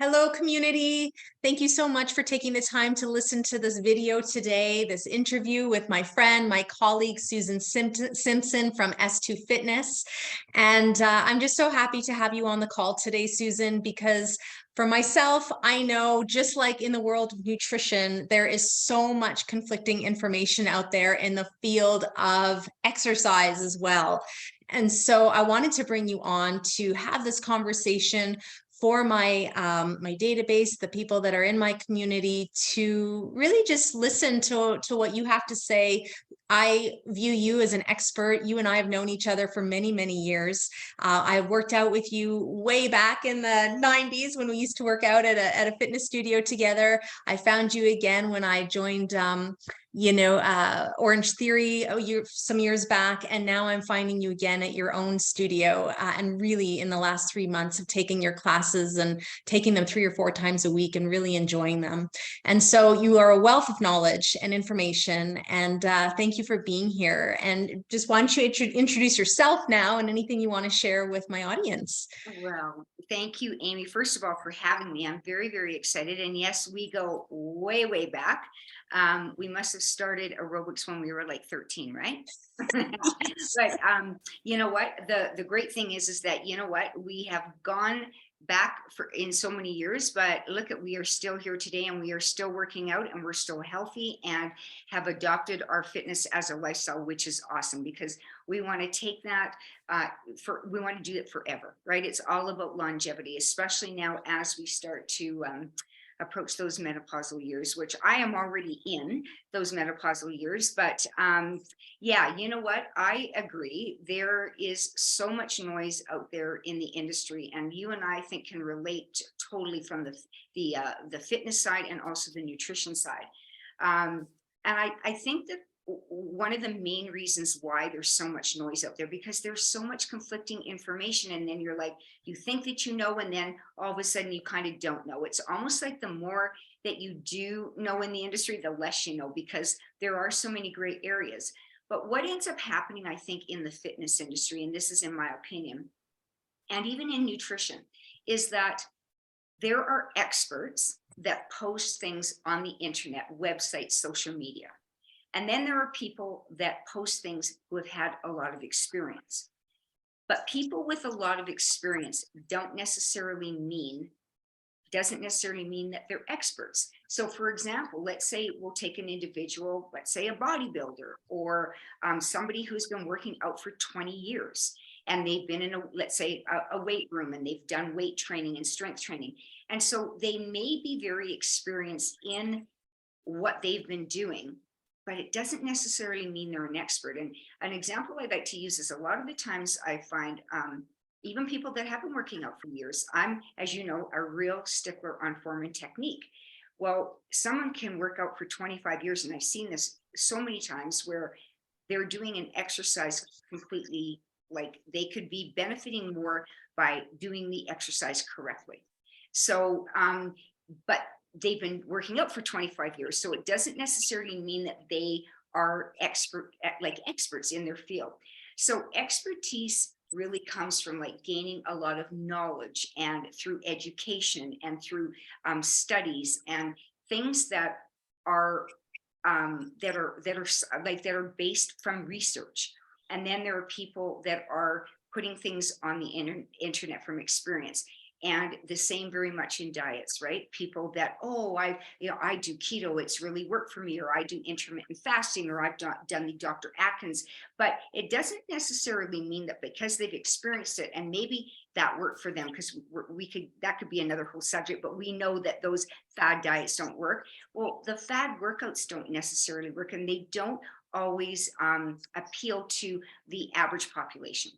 Hello, community. Thank you so much for taking the time to listen to this video today, this interview with my friend, my colleague, Susan Simson from S2 Fitness. And I'm just so happy to have you on the call today, Susan, because for myself, I know just like in the world of nutrition, there is so much conflicting information out there in the field of exercise as well. And so I wanted to bring you on to have this conversation for my my database, the people that are in my community, to really just listen to what you have to say. I view you as an expert. You and I have known each other for many, many years. I worked out with you way back in the 90s when we used to work out at a fitness studio together. I found you again when I joined Orange Theory some years back, and now I'm finding you again at your own studio, and really in the last 3 months of taking your classes and taking them 3 or 4 times a week and really enjoying them. And so you are a wealth of knowledge and information, and thank you for being here. And just why don't you introduce yourself now and anything you want to share with my audience? Well, thank you, Amy, first of all, for having me. I'm very, very excited. And yes, we go way, way back. We must have started aerobics when we were like 13, right? But you know what? The great thing is that, you know what? We have gone back for in so many years, but look at, we are still here today, and we are still working out, and we're still healthy, and have adopted our fitness as a lifestyle, which is awesome, because we want to take that we want to do it forever, right? It's all about longevity, especially now as we start to approach those menopausal years, which I am already in those menopausal years. But yeah, you know what? I agree. There is so much noise out there in the industry, and you and I think can relate totally from the fitness side and also the nutrition side. And I think that one of the main reasons why there's so much noise out there, because there's so much conflicting information, and then you're like, you think that you know, and then all of a sudden you kind of don't know. It's almost like the more that you do know in the industry, the less you know, because there are so many great areas. But what ends up happening, I think, in the fitness industry, and this is in my opinion, and even in nutrition, is that there are experts that post things on the internet, websites, social media. And then there are people that post things who have had a lot of experience. But people with a lot of experience doesn't necessarily mean that they're experts. So for example, let's say we'll take an individual, let's say a bodybuilder, or somebody who's been working out for 20 years. And they've been in let's say a weight room, and they've done weight training and strength training. And so they may be very experienced in what they've been doing, but it doesn't necessarily mean they're an expert. And an example I like to use is, a lot of the times I find even people that have been working out for years, I'm, as you know, a real stickler on form and technique. Well, someone can work out for 25 years, and I've seen this so many times, where they're doing an exercise completely, like they could be benefiting more by doing the exercise correctly. So, but they've been working out for 25 years. So it doesn't necessarily mean that they are experts in their field. So expertise really comes from like gaining a lot of knowledge, and through education, and through studies, and things that are that are based from research. And then there are people that are putting things on the internet from experience. And the same very much in diets, right? People that, oh, I do keto, it's really worked for me, or I do intermittent fasting, or I've done the Dr. Atkins. But it doesn't necessarily mean that because they've experienced it, and maybe that worked for them, because that could be another whole subject, but we know that those fad diets don't work. Well, the fad workouts don't necessarily work, and they don't always appeal to the average population.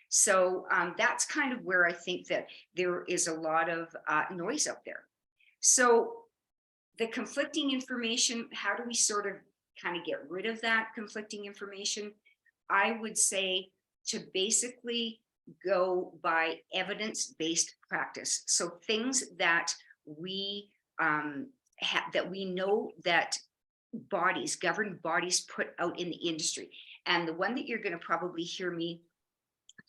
So that's kind of where I think that there is a lot of noise out there. So the conflicting information, how do we sort of kind of get rid of that conflicting information? I would say to basically go by evidence-based practice. So things that we that we know that governed bodies put out in the industry. And the one that you're going to probably hear me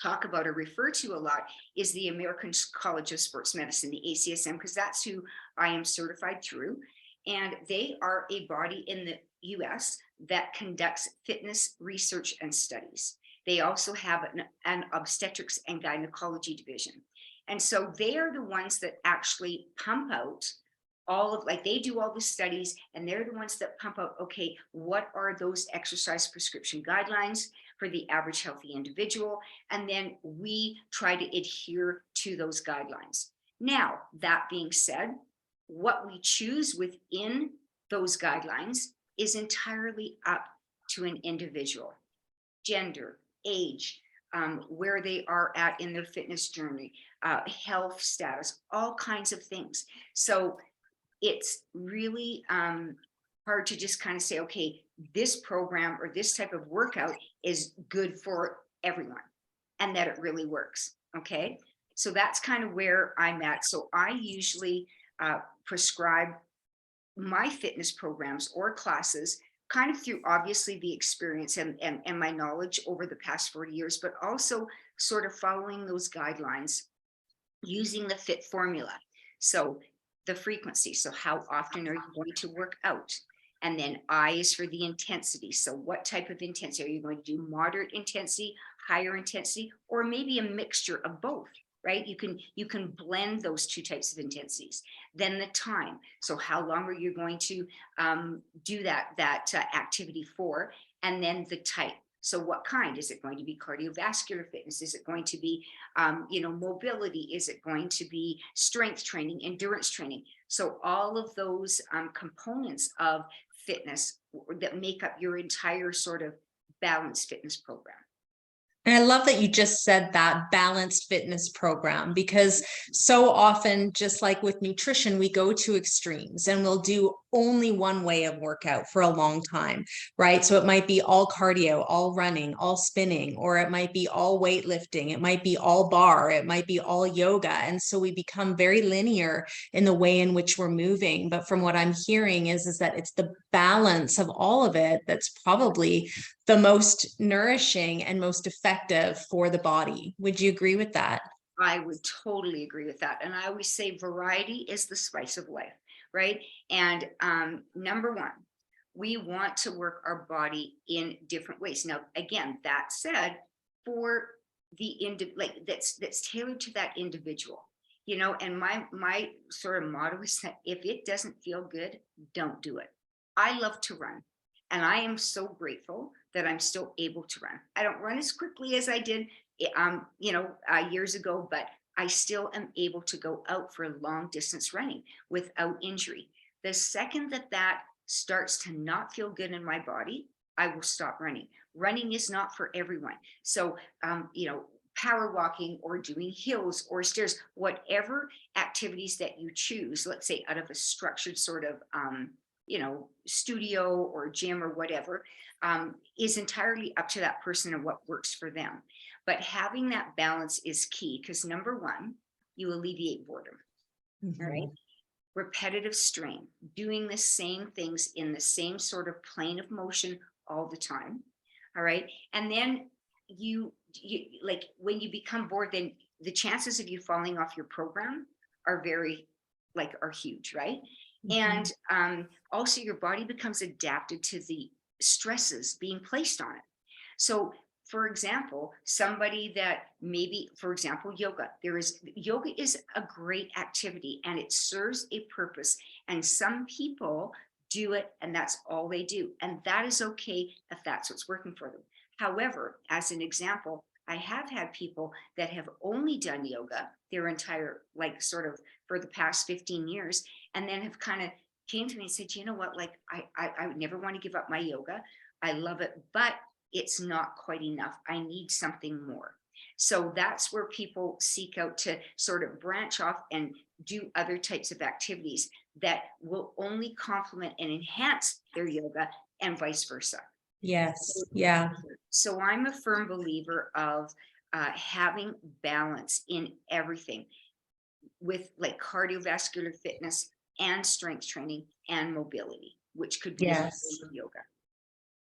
talk about or refer to a lot is the American College of Sports Medicine, the ACSM, because that's who I am certified through. And they are a body in the US that conducts fitness research and studies. They also have an obstetrics and gynecology division. And so they are the ones that actually pump out all of, like, they do all the studies, and they're the ones that pump out, okay, what are those exercise prescription guidelines for the average healthy individual? And then we try to adhere to those guidelines. Now, that being said, what we choose within those guidelines is entirely up to an individual. Gender, age, where they are at in their fitness journey, health status, all kinds of things. So it's really hard to just kind of say, okay, this program or this type of workout is good for everyone, and that it really works. Okay, so that's kind of where I'm at. So I usually prescribe my fitness programs or classes kind of through obviously the experience and my knowledge over the past 40 years, but also sort of following those guidelines using the FIT formula. So the frequency, so how often are you going to work out? And then I is for the intensity. So what type of intensity? Are you going to do moderate intensity, higher intensity, or maybe a mixture of both? Right? You can blend those two types of intensities. Then the time. So how long are you going to do that activity for? And then the type. So what kind? Is it going to be cardiovascular fitness? Is it going to be, mobility? Is it going to be strength training, endurance training? So all of those components of fitness that make up your entire sort of balanced fitness program. And I love that you just said that balanced fitness program, because so often, just like with nutrition, we go to extremes and we'll do only one way of workout for a long time, right? So it might be all cardio, all running, all spinning, or it might be all weightlifting. It might be all bar. It might be all yoga. And so we become very linear in the way in which we're moving. But from what I'm hearing is that it's the balance of all of it that's probably the most nourishing and most effective for the body. Would you agree with that? I would totally agree with that. And I always say variety is the spice of life, right? And number one, we want to work our body in different ways. Now, again, that said, for the that's tailored to that individual, and my sort of motto is that if it doesn't feel good, don't do it. I love to run, and I am so grateful that I'm still able to run. I don't run as quickly as I did, years ago, but I still am able to go out for long distance running without injury. The second that starts to not feel good in my body, I will stop running. Running is not for everyone. So, power walking or doing hills or stairs, whatever activities that you choose, let's say out of a structured sort of, studio or gym or whatever, is entirely up to that person and what works for them. But having that balance is key, because number one, you alleviate boredom. Mm-hmm. All right. Repetitive strain, doing the same things in the same sort of plane of motion all the time. All right. And then you like when you become bored, then the chances of you falling off your program are are huge, right? Mm-hmm. And also your body becomes adapted to the stresses being placed on it. So for example, somebody that maybe, for example, yoga is a great activity and it serves a purpose. And some people do it and that's all they do. And that is okay if that's what's working for them. However, as an example, I have had people that have only done yoga their entire, sort of for the past 15 years, and then have kind of came to me and said, you know what, I would never want to give up my yoga. I love it, but it's not quite enough. I need something more. So that's where people seek out to sort of branch off and do other types of activities that will only complement and enhance their yoga and vice versa. Yes. Yeah. So I'm a firm believer of having balance in everything with cardiovascular fitness and strength training and mobility, which could be Yes. yoga.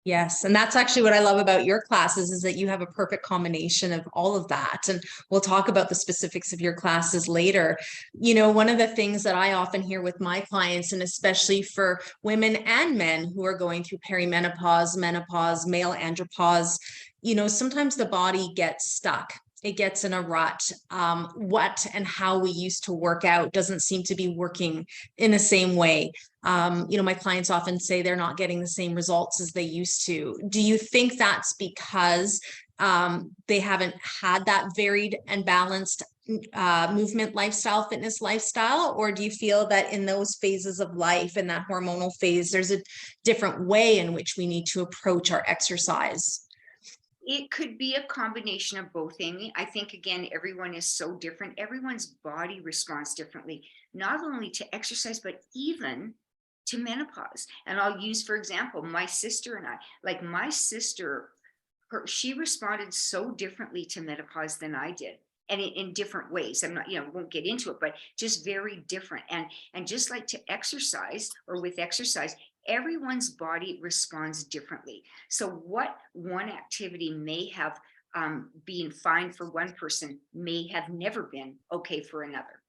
Yes. And that's actually what I love about your classes is that you have a perfect combination of all of that. And we'll talk about the specifics of your classes later. You know, one of the things that I often hear with my clients, and especially for women and men who are going through perimenopause, menopause, male andropause, you know, sometimes the body gets stuck. It gets in a rut. What and how we used to work out doesn't seem to be working in the same way. You know, my clients often say they're not getting the same results as they used to. Do you think that's because they haven't had that varied and balanced movement lifestyle, fitness lifestyle? Or do you feel that in those phases of life, in that hormonal phase, there's a different way in which we need to approach our exercise? It could be a combination of both, Amy. I think, again, everyone is so different. Everyone's body responds differently, not only to exercise, but even to menopause. And I'll use, for example, my sister and I, like my sister, she responded so differently to menopause than I did. And in different ways. I'm not, won't get into it, but just very different. And just like to exercise or with exercise, everyone's body responds differently. So what one activity may have been fine for one person may have never been okay for another.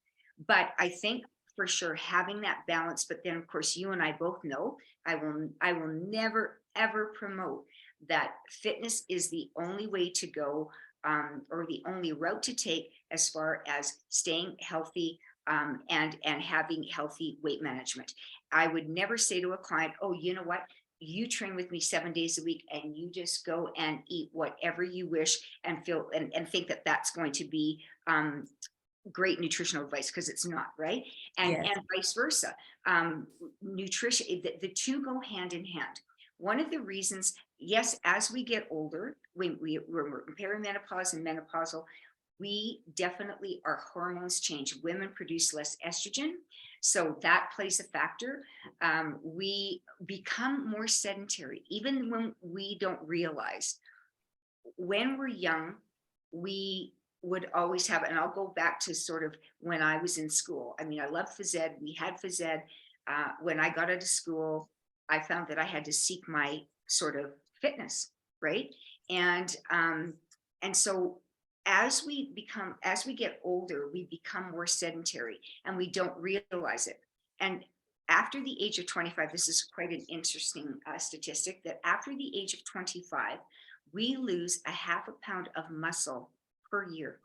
But I think for sure having that balance, but then of course you and I both know I will never ever promote that fitness is the only way to go, or the only route to take as far as staying healthy, and having healthy weight management. I would never say to a client, oh, you know what? You train with me 7 days a week and you just go and eat whatever you wish and feel and think that that's going to be great nutritional advice, because it's not, right? Yes. And vice versa. Nutrition, the two go hand in hand. One of the reasons, yes, as we get older, when we're in perimenopause and menopausal, we definitely, our hormones change. Women produce less estrogen, so that plays a factor. We become more sedentary, even when we don't realize. When we're young, we would always have, and I'll go back to sort of when I was in school. I mean, I loved phys ed. We had phys ed. When I got out of school, I found that I had to seek my sort of fitness, right? And so as we get older, we become more sedentary and we don't realize it. And after the age of 25, this is quite an interesting statistic, that after the age of 25, we lose a half a pound of muscle per year.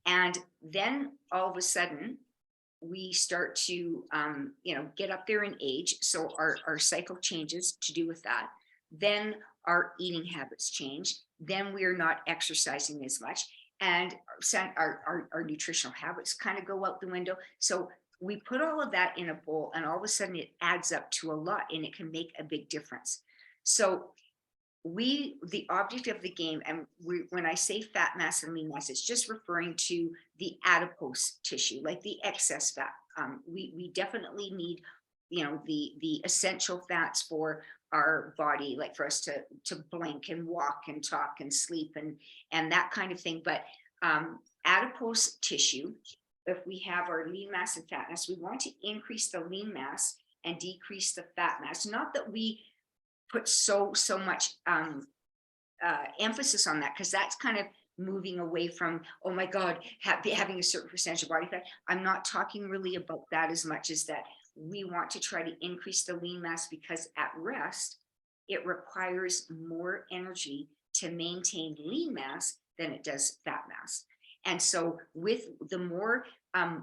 And then all of a sudden, we start to get up there in age, so our cycle changes to do with that. Then our eating habits change, then we are not exercising as much, and our nutritional habits kind of go out the window. So we put all of that in a bowl, and all of a sudden it adds up to a lot, and it can make a big difference. So the object of the game, and when I say fat mass and lean mass, it's just referring to the adipose tissue, like the excess fat. We definitely need, the essential fats for our body, like for us to blink and walk and talk and sleep and that kind of thing. But adipose tissue, if we have our lean mass and fat mass, we want to increase the lean mass and decrease the fat mass. Not that we put so much emphasis on that, because that's kind of moving away from, oh my God, having a certain percentage of body fat. I'm not talking really about that as much as that we want to try to increase the lean mass, because at rest, it requires more energy to maintain lean mass than it does fat mass. And so with the more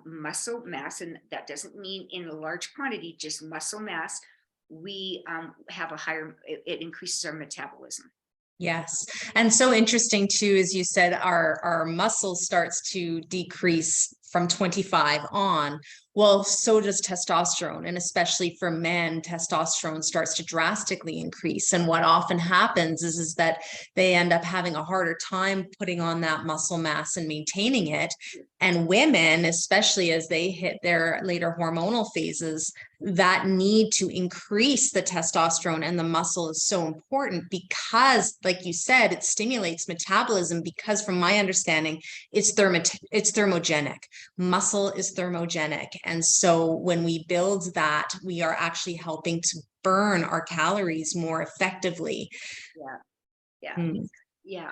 muscle mass, and that doesn't mean in a large quantity, just muscle mass, we have a higher, it increases our metabolism. Yes. And so interesting too, as you said, our muscle starts to decrease from 25 on. Well, so does testosterone. And especially for men, testosterone starts to drastically increase. And what often happens is that they end up having a harder time putting on that muscle mass and maintaining it. And women, especially as they hit their later hormonal phases, that need to increase the testosterone and the muscle is so important because, like you said, it stimulates metabolism, because from my understanding, it's thermogenic. muscle is thermogenic. And so when we build that, we are actually helping to burn our calories more effectively. Yeah. Yeah. Mm. Yeah.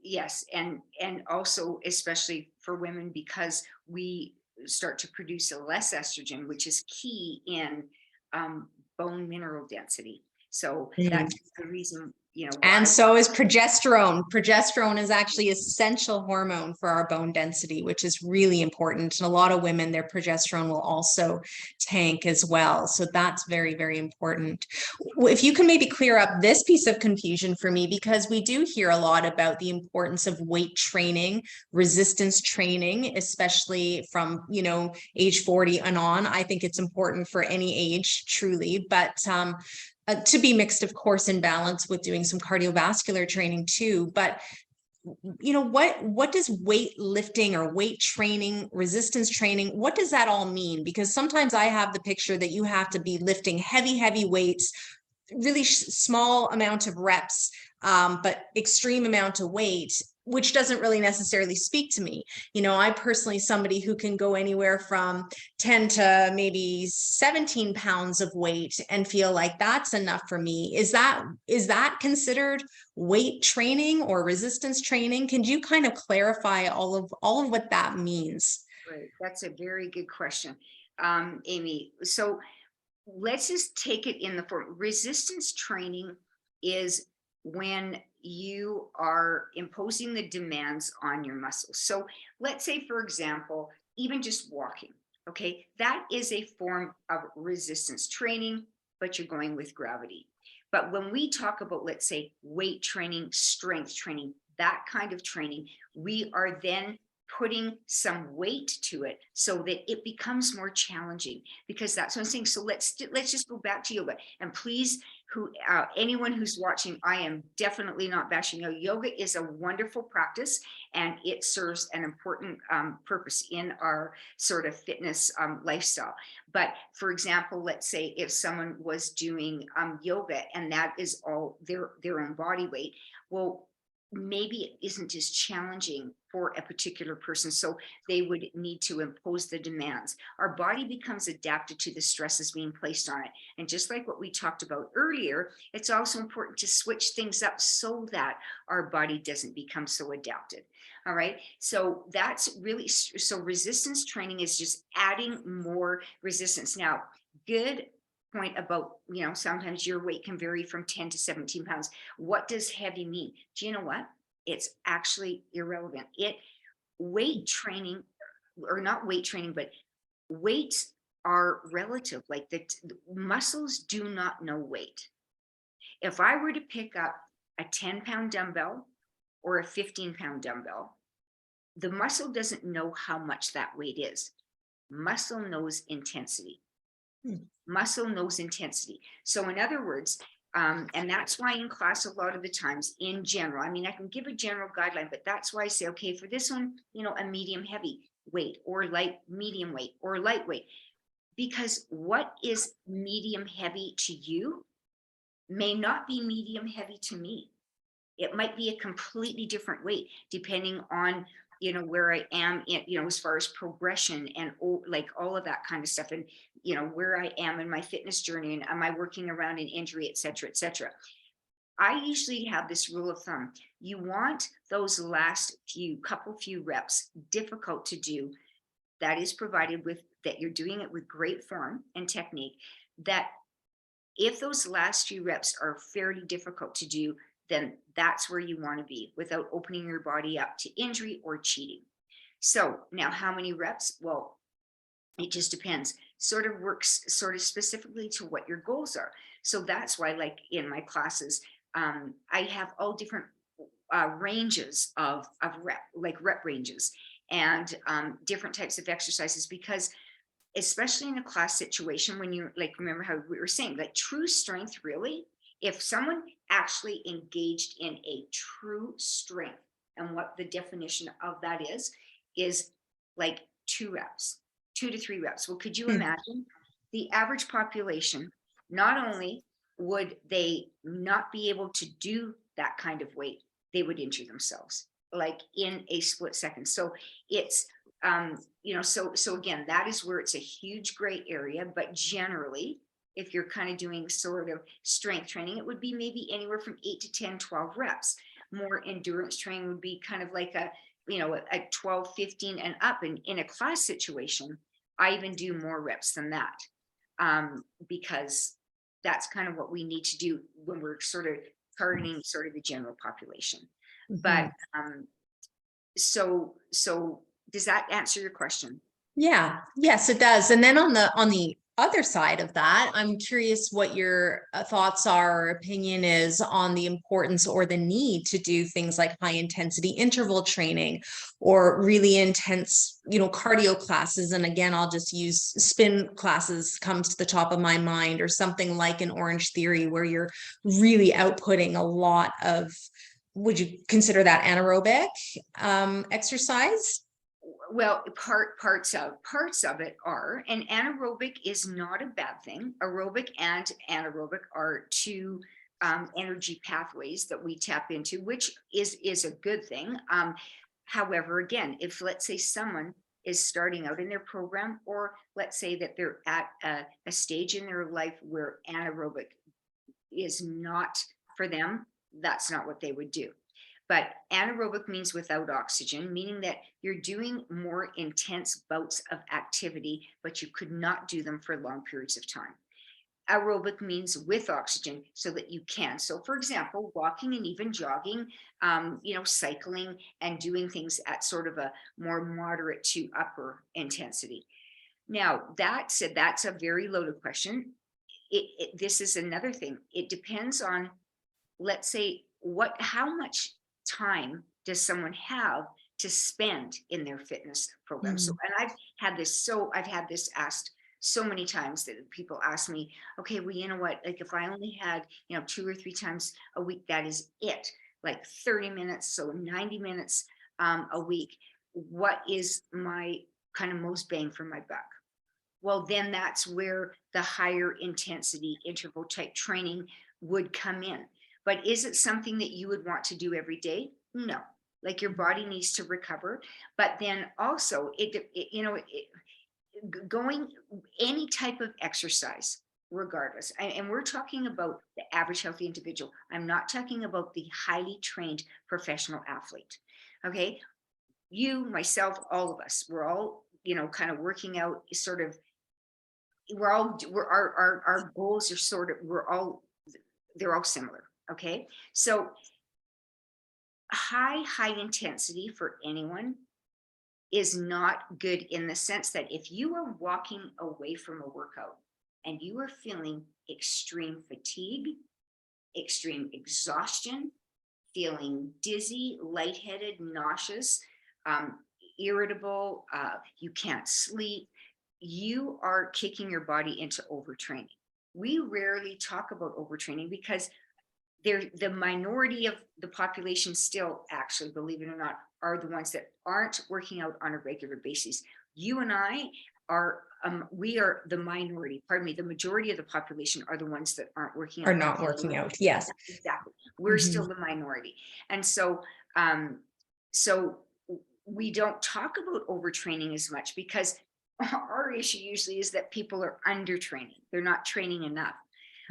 Yes. And also, especially for women, because we start to produce less estrogen, which is key in um, bone mineral density. So Mm. that's the reason, And why. so is progesterone. Progesterone is actually essential hormone for our bone density, which is really important. And a lot of women, their progesterone will also tank as well. So that's very, very important. If you can maybe clear up this piece of confusion for me, because we do hear a lot about the importance of weight training, resistance training, especially from, age 40 and on. I think it's important for any age, truly. But to be mixed, of course, in balance with doing some cardiovascular training too. But what does weightlifting or weight training, resistance training, what does that all mean? Because sometimes I have the picture that you have to be lifting heavy weights, really small amount of reps, but extreme amount of weight, which doesn't really necessarily speak to me. I personally, somebody who can go anywhere from 10 to maybe 17 pounds of weight and feel like that's enough for me. Is that considered weight training or resistance training? Can you kind of clarify all of what that means? Right. That's a very good question, Amy. So let's just take it in the form. Resistance training is when you are imposing the demands on your muscles. So let's say, for example, even just walking, okay, that is a form of resistance training, but you're going with gravity. But when we talk about, let's say, weight training, strength training, that kind of training, we are then putting some weight to it so that it becomes more challenging, because that's what I'm saying. So let's just go back to yoga. And please, anyone who's watching, I am definitely not bashing yoga. Yoga is a wonderful practice, and it serves an important purpose in our sort of fitness lifestyle. But for example, let's say if someone was doing yoga and that is all their own body weight, well, maybe it isn't as challenging for a particular person. So they would need to impose the demands. Our body becomes adapted to the stresses being placed on it. And just like what we talked about earlier, it's also important to switch things up so that our body doesn't become so adapted. All right. So that's really, so resistance training is just adding more resistance. Now, good point about, sometimes your weight can vary from 10 to 17 pounds. What does heavy mean? Do you know what? It's actually irrelevant. Weight training, or not weight training, but weights are relative. Like the muscles do not know weight. If I were to pick up a 10-pound dumbbell or a 15-pound dumbbell, the muscle doesn't know how much that weight is. Muscle knows intensity. Muscle knows intensity. So in other words, and that's why in class, a lot of the times in general, I mean, I can give a general guideline, but that's why I say, okay, for this one, a medium heavy weight or light medium weight or lightweight, because what is medium heavy to you may not be medium heavy to me. It might be a completely different weight depending on where I am in, as far as progression and like all of that kind of stuff, and where I am in my fitness journey, and am I working around an injury, et cetera, et cetera. I usually have this rule of thumb: you want those last few reps difficult to do, that is provided with that you're doing it with great form and technique, that if those last few reps are fairly difficult to do, then that's where you want to be without opening your body up to injury or cheating. So now, how many reps? Well, it just depends. Sort of works sort of specifically to what your goals are. So that's why, like in my classes, I have all different ranges of rep ranges, and different types of exercises, because especially in a class situation, when you, like, remember how we were saying, like, true strength, really, if someone actually engaged in a true strength, and what the definition of that is like 2 to 3 reps. Well, could you imagine the average population? Not only would they not be able to do that kind of weight, they would injure themselves like in a split second. So it's So again, that is where it's a huge gray area, but generally, if you're kind of doing sort of strength training, it would be maybe anywhere from 8 to 10, 12 reps. More endurance training would be kind of like a 12, 15 and up. And in a class situation, I even do more reps than that, because that's kind of what we need to do when we're sort of targeting sort of the general population. But so does that answer your question? Yeah, yes, it does. And then on the other side of that, I'm curious what your thoughts are or opinion is on the importance or the need to do things like high intensity interval training or really intense, cardio classes. And again, I'll just use spin classes comes to the top of my mind, or something like an Orange Theory where you're really outputting a lot of, would you consider that anaerobic exercise? Well, parts of it are, and anaerobic is not a bad thing. Aerobic and anaerobic are two energy pathways that we tap into, which is a good thing. However, again, if let's say someone is starting out in their program, or let's say that they're at a stage in their life where anaerobic is not for them, that's not what they would do. But anaerobic means without oxygen, meaning that you're doing more intense bouts of activity, but you could not do them for long periods of time. Aerobic means with oxygen, so that you can. So for example, walking and even jogging, cycling and doing things at sort of a more moderate to upper intensity. Now, that said, that's a very loaded question. This is another thing. It depends on, let's say, how much time does someone have to spend in their fitness program? So, and I've had this asked so many times that people ask me, okay, well, you know what, like if I only had, 2 or 3 times a week, that is it, like 30 minutes, so 90 minutes a week, what is my kind of most bang for my buck? Well, then that's where the higher intensity interval type training would come in. But is it something that you would want to do every day? No. Like, your body needs to recover. But then also, going any type of exercise, regardless. And we're talking about the average healthy individual. I'm not talking about the highly trained professional athlete. Okay. You, myself, all of us, we're all, kind of working out sort of, our goals are sort of, they're all similar. Okay. So high intensity for anyone is not good, in the sense that if you are walking away from a workout and you are feeling extreme fatigue, extreme exhaustion, feeling dizzy, lightheaded, nauseous, irritable, you can't sleep, you are kicking your body into overtraining. We rarely talk about overtraining because the minority of the population still, actually, believe it or not, are the ones that aren't working out on a regular basis. You and I are, we are the minority, pardon me, the majority of the population are the ones that aren't working out. Are not working out, yes. Exactly. We're still the minority. And so, so we don't talk about overtraining as much, because our issue usually is that people are undertraining. They're not training enough.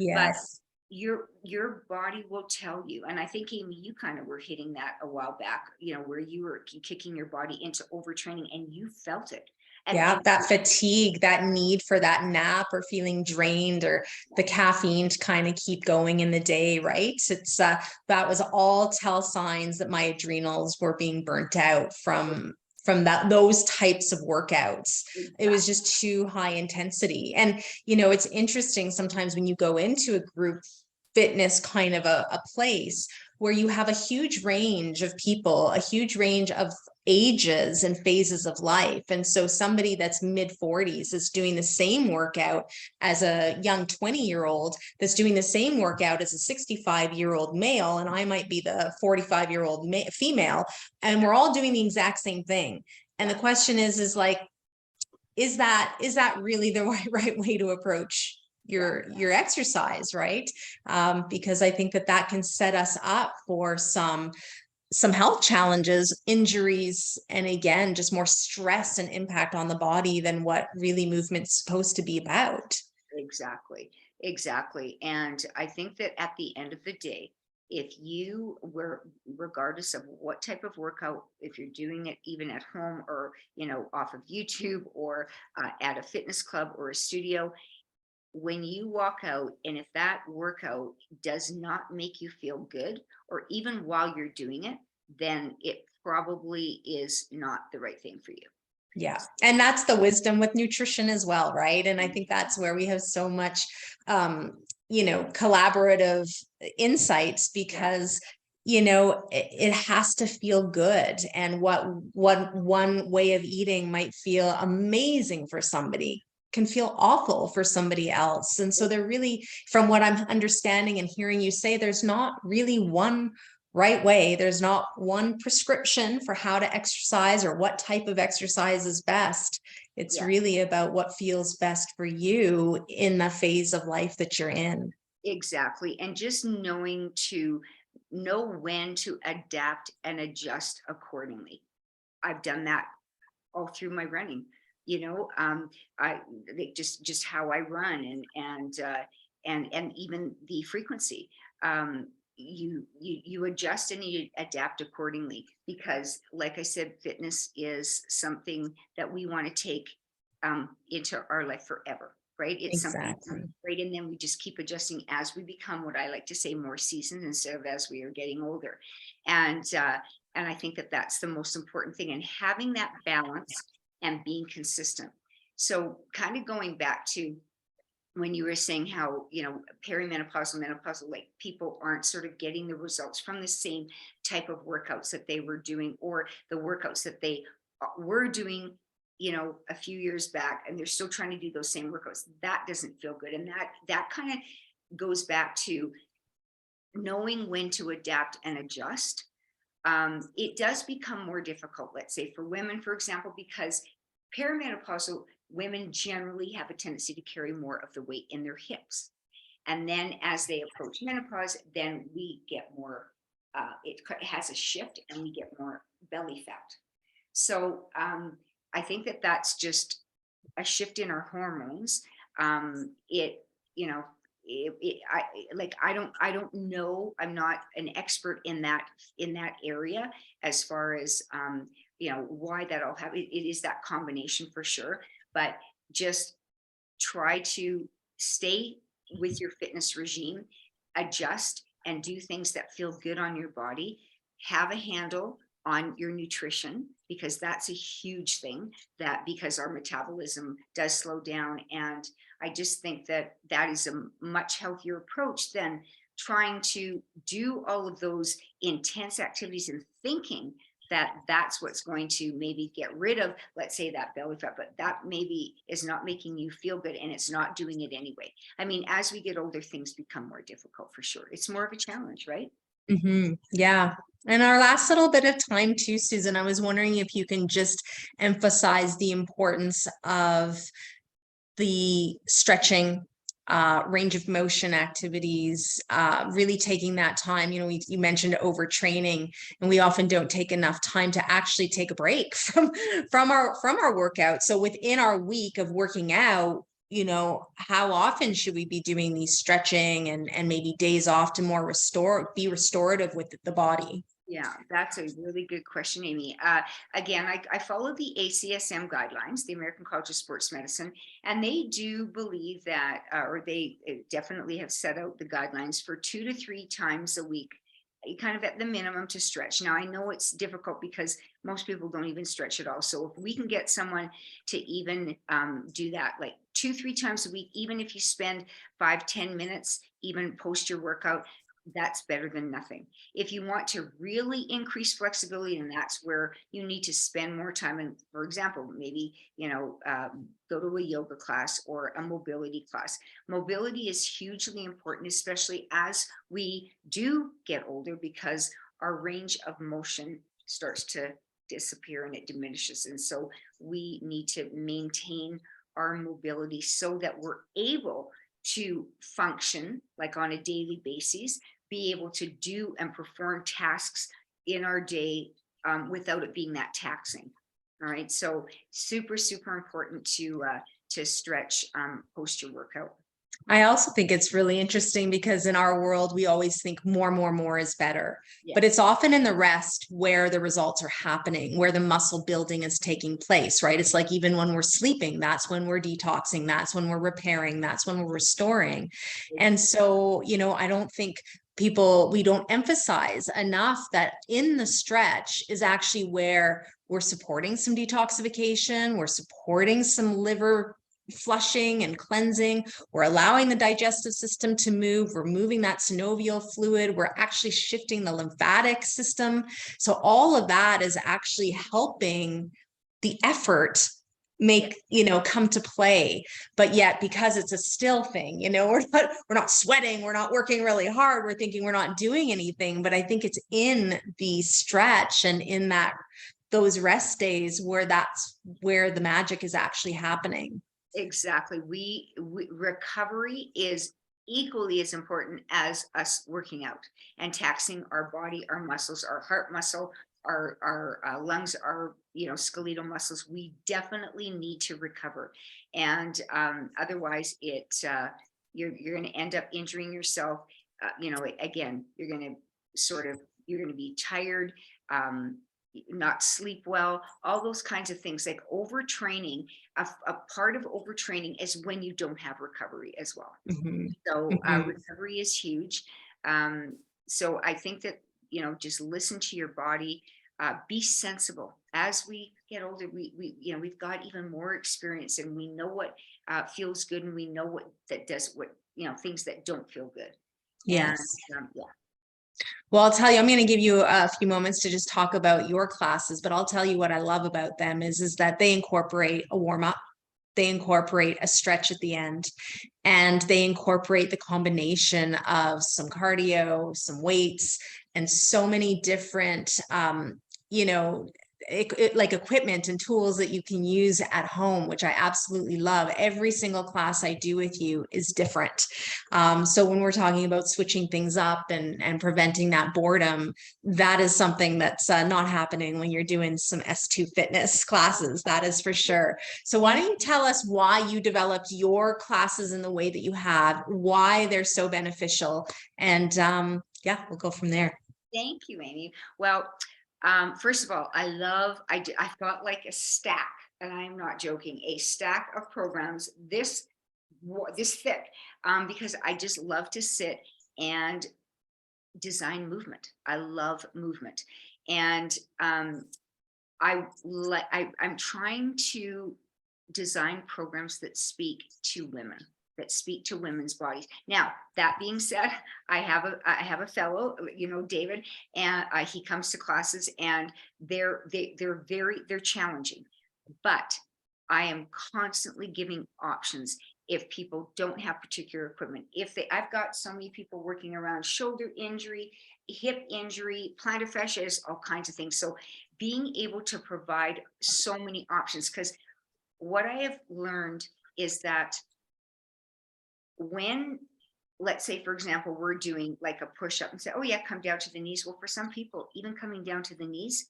Yes. But your body will tell you, and I think, Amy, you kind of were hitting that a while back, where you were kicking your body into overtraining and you felt it. Yeah, that fatigue, that need for that nap, or feeling drained, or the caffeine to kind of keep going in the day, right? It's that was all tell signs that my adrenals were being burnt out from those types of workouts. It was just too high intensity. And it's interesting sometimes when you go into a group fitness kind of a place where you have a huge range of people, a huge range of ages and phases of life. And so somebody that's mid 40s is doing the same workout as a young 20-year-old that's doing the same workout as a 65-year-old male. And I might be the 45-year-old female, and we're all doing the exact same thing. And the question is like, is that really the right way to approach your exercise, right? Because I think that can set us up for some some health challenges, injuries, and again, just more stress and impact on the body than what really movement's supposed to be about. Exactly, exactly. And I think that at the end of the day, if you were, regardless of what type of workout, if you're doing it even at home or, off of YouTube or at a fitness club or a studio, when you walk out and if that workout does not make you feel good, or even while you're doing it, then it probably is not the right thing for you. Yeah. And that's the wisdom with nutrition as well, right? And I think that's where we have so much, collaborative insights because, it has to feel good. And what one way of eating might feel amazing for somebody can feel awful for somebody else. And so they're really, from what I'm understanding and hearing you say, there's not really one right way. There's not one prescription for how to exercise or what type of exercise is best. It's Yeah, really about what feels best for you in the phase of life that you're in. exactly. And just knowing to know when to adapt and adjust accordingly. I've done that all through my running. You know, I just how I run and even the frequency. You adjust and you adapt accordingly because, like I said, fitness is something that we want to take into our life forever. Right? It's something Exactly. right, and then we just keep adjusting as we become what I like to say more seasoned instead of as we are getting older, and uh, and I think that that's the most important thing, and having that balance and being consistent. So, kind of going back to when you were saying how, perimenopausal, menopausal, like people aren't sort of getting the results from the same type of workouts that they were doing, or the workouts that they were doing, a few years back, and they're still trying to do those same workouts. That doesn't feel good. And that kind of goes back to knowing when to adapt and adjust. It does become more difficult, let's say for women, for example, because perimenopausal women generally have a tendency to carry more of the weight in their hips. And then as they approach menopause, then we get more, it has a shift and we get more belly fat. So I think that that's just a shift in our hormones. It, you know, I don't know. I'm not an expert in that area as far as why that all happens. It is that combination for sure, but just try to stay with your fitness regime, adjust and do things that feel good on your body, have a handle on your nutrition because that's a huge thing, that because our metabolism does slow down, and I just think that that is a much healthier approach than trying to do all of those intense activities and thinking that that's what's going to maybe get rid of, let's say, that belly fat, but that maybe is not making you feel good and it's not doing it anyway. I mean, as we get older, things become more difficult for sure. It's more of a challenge, right? Yeah. And our last little bit of time too, Susan, I was wondering if you can just emphasize the importance of the stretching, range of motion activities, really taking that time. You mentioned overtraining, and we often don't take enough time to actually take a break from our workout. So within our week of working out, how often should we be doing these stretching and maybe days off to more be restorative with the body? Yeah, that's a really good question, Amy. Again, I follow the ACSM guidelines, the American College of Sports Medicine, and they do believe that, or they definitely have set out the guidelines for 2 to 3 times a week, kind of at the minimum to stretch. Now, I know it's difficult because most people don't even stretch at all. So if we can get someone to even do that, like 2, 3 times a week, even if you spend 5, 10 minutes, even post your workout, that's better than nothing. If you want to really increase flexibility, and that's where you need to spend more time. And for example, maybe, go to a yoga class or a mobility class. Mobility is hugely important, especially as we do get older, because our range of motion starts to disappear and it diminishes. And so we need to maintain our mobility so that we're able to function like on a daily basis, be able to do and perform tasks in our day without it being that taxing. All right. So super, super important to stretch post your workout. I also think it's really interesting because in our world, we always think more is better. Yeah. But it's often in the rest where the results are happening, where the muscle building is taking place, right? It's like even when we're sleeping, that's when we're detoxing, that's when we're repairing, that's when we're restoring. And so, you know, I don't think we don't emphasize enough that in the stretch is actually where we're supporting some detoxification, we're supporting some liver flushing and cleansing. We're allowing the digestive system to move. We're moving that synovial fluid. We're actually shifting the lymphatic system. So all of that is actually helping the effort make, you know, come to play. But yet, because it's a still thing, you know, we're not sweating, we're not working really hard, we're thinking we're not doing anything. But I think it's in the stretch and in those rest days where that's where the magic is actually happening. Exactly. Recovery is equally as important as us working out and taxing our body, our muscles, our heart muscle, our lungs, our skeletal muscles. We definitely need to recover, and otherwise, you're going to end up injuring yourself. Again, you're going to be tired. Not sleep well, all those kinds of things, like overtraining. A part of overtraining is when you don't have recovery as well. Mm-hmm. So Mm-hmm. recovery is huge. So I think that, just listen to your body, be sensible. As we get older, we've got even more experience, and we know what feels good, and we know what that does, what, things that don't feel good. Yes. And yeah. Well, I'll tell you, I'm going to give you a few moments to just talk about your classes, but I'll tell you what I love about them is that they incorporate a warm up, they incorporate a stretch at the end, and they incorporate the combination of some cardio, some weights, and so many different, like equipment and tools that you can use at home, which I absolutely love. Every single class I do with you is different. So when we're talking about switching things up and preventing that boredom, that is something that's not happening when you're doing some S2 fitness classes. That is for sure. So why don't you tell us why you developed your classes in the way that you have, why they're so beneficial, and yeah, we'll go from there. Thank you, Amy. Well, first of all, I've got like a stack, and I'm not joking, a stack of programs this thick, because I just love to sit and design movement. I love movement, and I'm trying to design programs that speak to women, that speak to women's bodies. Now, that being said, I have a fellow, David, and he comes to classes, and they're challenging, but I am constantly giving options. If people don't have particular equipment, I've got so many people working around shoulder injury, hip injury, plantar fasciitis, all kinds of things. So being able to provide so many options, because what I have learned is that when, let's say, for example, we're doing like a push-up and say, oh yeah, come down to the knees. Well, for some people, even coming down to the knees,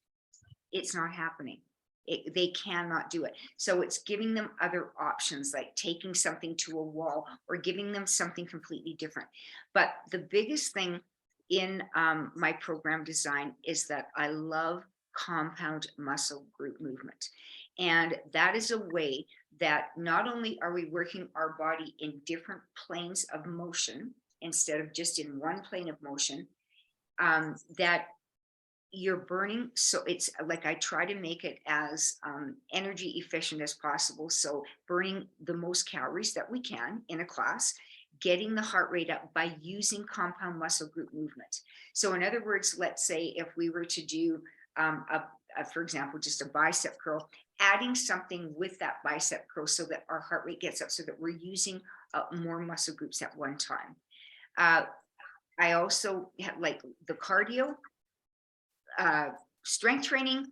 it's not happening. They cannot do it. So it's giving them other options, like taking something to a wall or giving them something completely different. But the biggest thing in my program design is that I love compound muscle group movement. And that is a way that not only are we working our body in different planes of motion instead of just in one plane of motion, that you're burning. So it's like I try to make it as energy efficient as possible. So burning the most calories that we can in a class, getting the heart rate up by using compound muscle group movement. So in other words, let's say if we were to do for example, just a bicep curl, adding something with that bicep curl so that our heart rate gets up, so that we're using more muscle groups at one time. I also have like the cardio, strength training,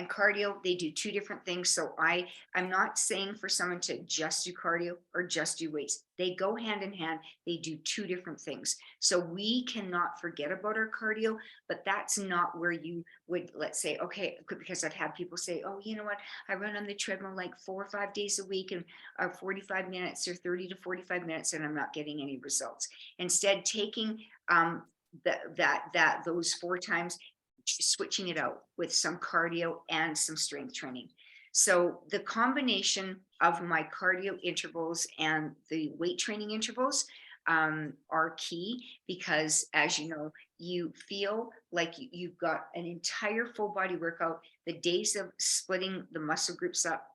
and cardio, they do two different things. So I'm not saying for someone to just do cardio or just do weights. They go hand in hand. They do two different things. So we cannot forget about our cardio, but that's not where you would, let's say, okay, because I've had people say, oh, you know what, I run on the treadmill like 4 or 5 days a week and 45 minutes or 30 to 45 minutes, and I'm not getting any results. Instead, taking those 4 times, switching it out with some cardio and some strength training. So the combination of my cardio intervals and the weight training intervals are key, because as you know, you feel like you've got an entire full body workout. The days of splitting the muscle groups up,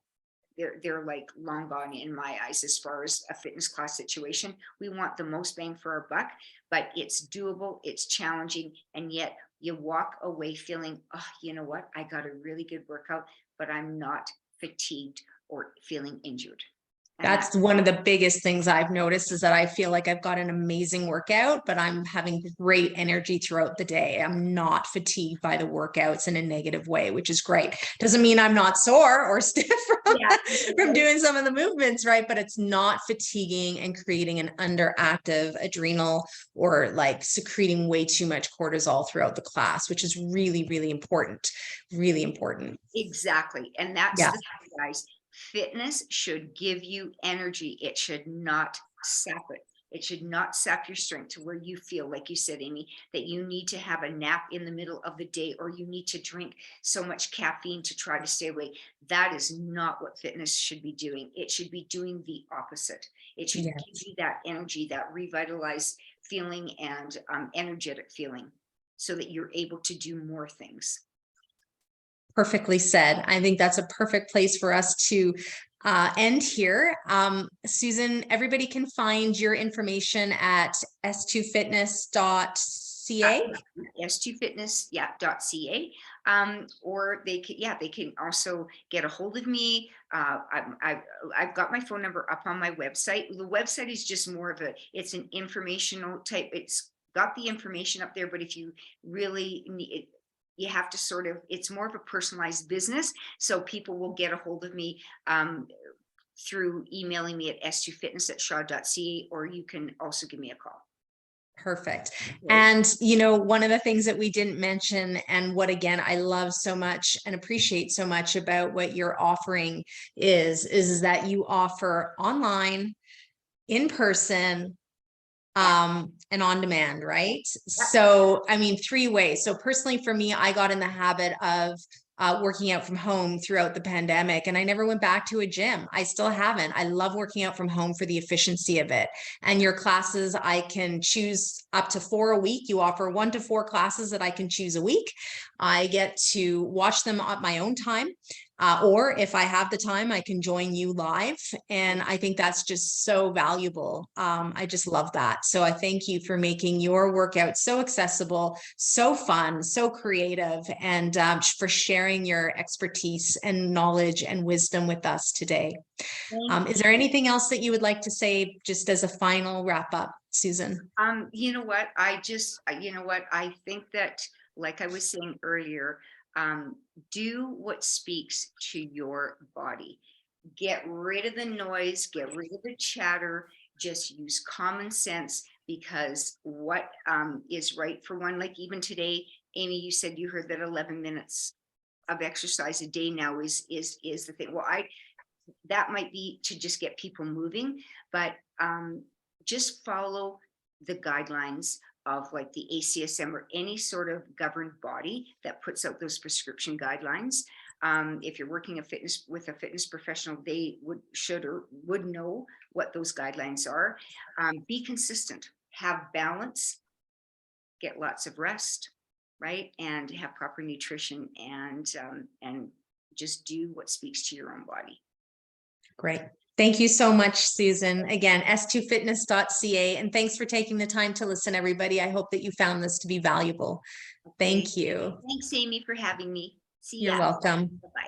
they're like long gone in my eyes as far as a fitness class situation. We want the most bang for our buck, but it's doable, it's challenging, and yet you walk away feeling, oh, you know what, I got a really good workout, but I'm not fatigued or feeling injured. And That's one of the biggest things I've noticed, is that I feel like I've got an amazing workout, but I'm having great energy throughout the day. I'm not fatigued by the workouts in a negative way, which is great. Doesn't mean I'm not sore or stiff from doing some of the movements, right? But it's not fatiguing and creating an underactive adrenal, or like secreting way too much cortisol throughout the class, which is really, really important. Really important. Exactly. And that's the thing, guys. Fitness should give you energy. It should not sap it. It should not sap your strength to where you feel, like you said, Amy, that you need to have a nap in the middle of the day, or you need to drink so much caffeine to try to stay awake. That is not what fitness should be doing. It should be doing the opposite. It should give you that energy, that revitalized feeling and energetic feeling, so that you're able to do more things. Perfectly said. I think that's a perfect place for us to end here. Susan, everybody can find your information at s2fitness.ca. S2fitness, yeah, .ca. Or they can also get a hold of me. I've got my phone number up on my website. The website is just more of it's an informational type. It's got the information up there, but if you really need it, you have to sort of, it's more of a personalized business. So people will get a hold of me through emailing me at s2fitness@shaw.ca, or you can also give me a call. Perfect. And, you know, one of the things that we didn't mention, and what, again, I love so much and appreciate so much about what you're offering is that you offer online, in person, and on demand, right? So, I mean, 3 ways. So personally for me, I got in the habit of working out from home throughout the pandemic, and I never went back to a gym. I still haven't. I love working out from home for the efficiency of it. And your classes, I can choose up to 4 a week. You offer 1 to 4 classes that I can choose a week. I get to watch them at my own time. Or if I have the time, I can join you live. And I think that's just so valuable. I just love that. So I thank you for making your workout so accessible, so fun, so creative, and for sharing your expertise and knowledge and wisdom with us today. Is there anything else that you would like to say just as a final wrap up, Susan? You know what? I think that, like I was saying earlier, do what speaks to your body. Get rid of the noise, get rid of the chatter, just use common sense, because what is right for one, like even today, Amy, you said you heard that 11 minutes of exercise a day now is the thing. Well, that might be to just get people moving, but just follow the guidelines of like the ACSM or any sort of governed body that puts out those prescription guidelines. If you're working with a fitness professional, they would know what those guidelines are. Be consistent, have balance, get lots of rest, right? And have proper nutrition, and just do what speaks to your own body. Great. Thank you so much, Susan. Again, s2fitness.ca. And thanks for taking the time to listen, everybody. I hope that you found this to be valuable. Thank you. Thanks, Amy, for having me. See ya. You're welcome. Bye-bye.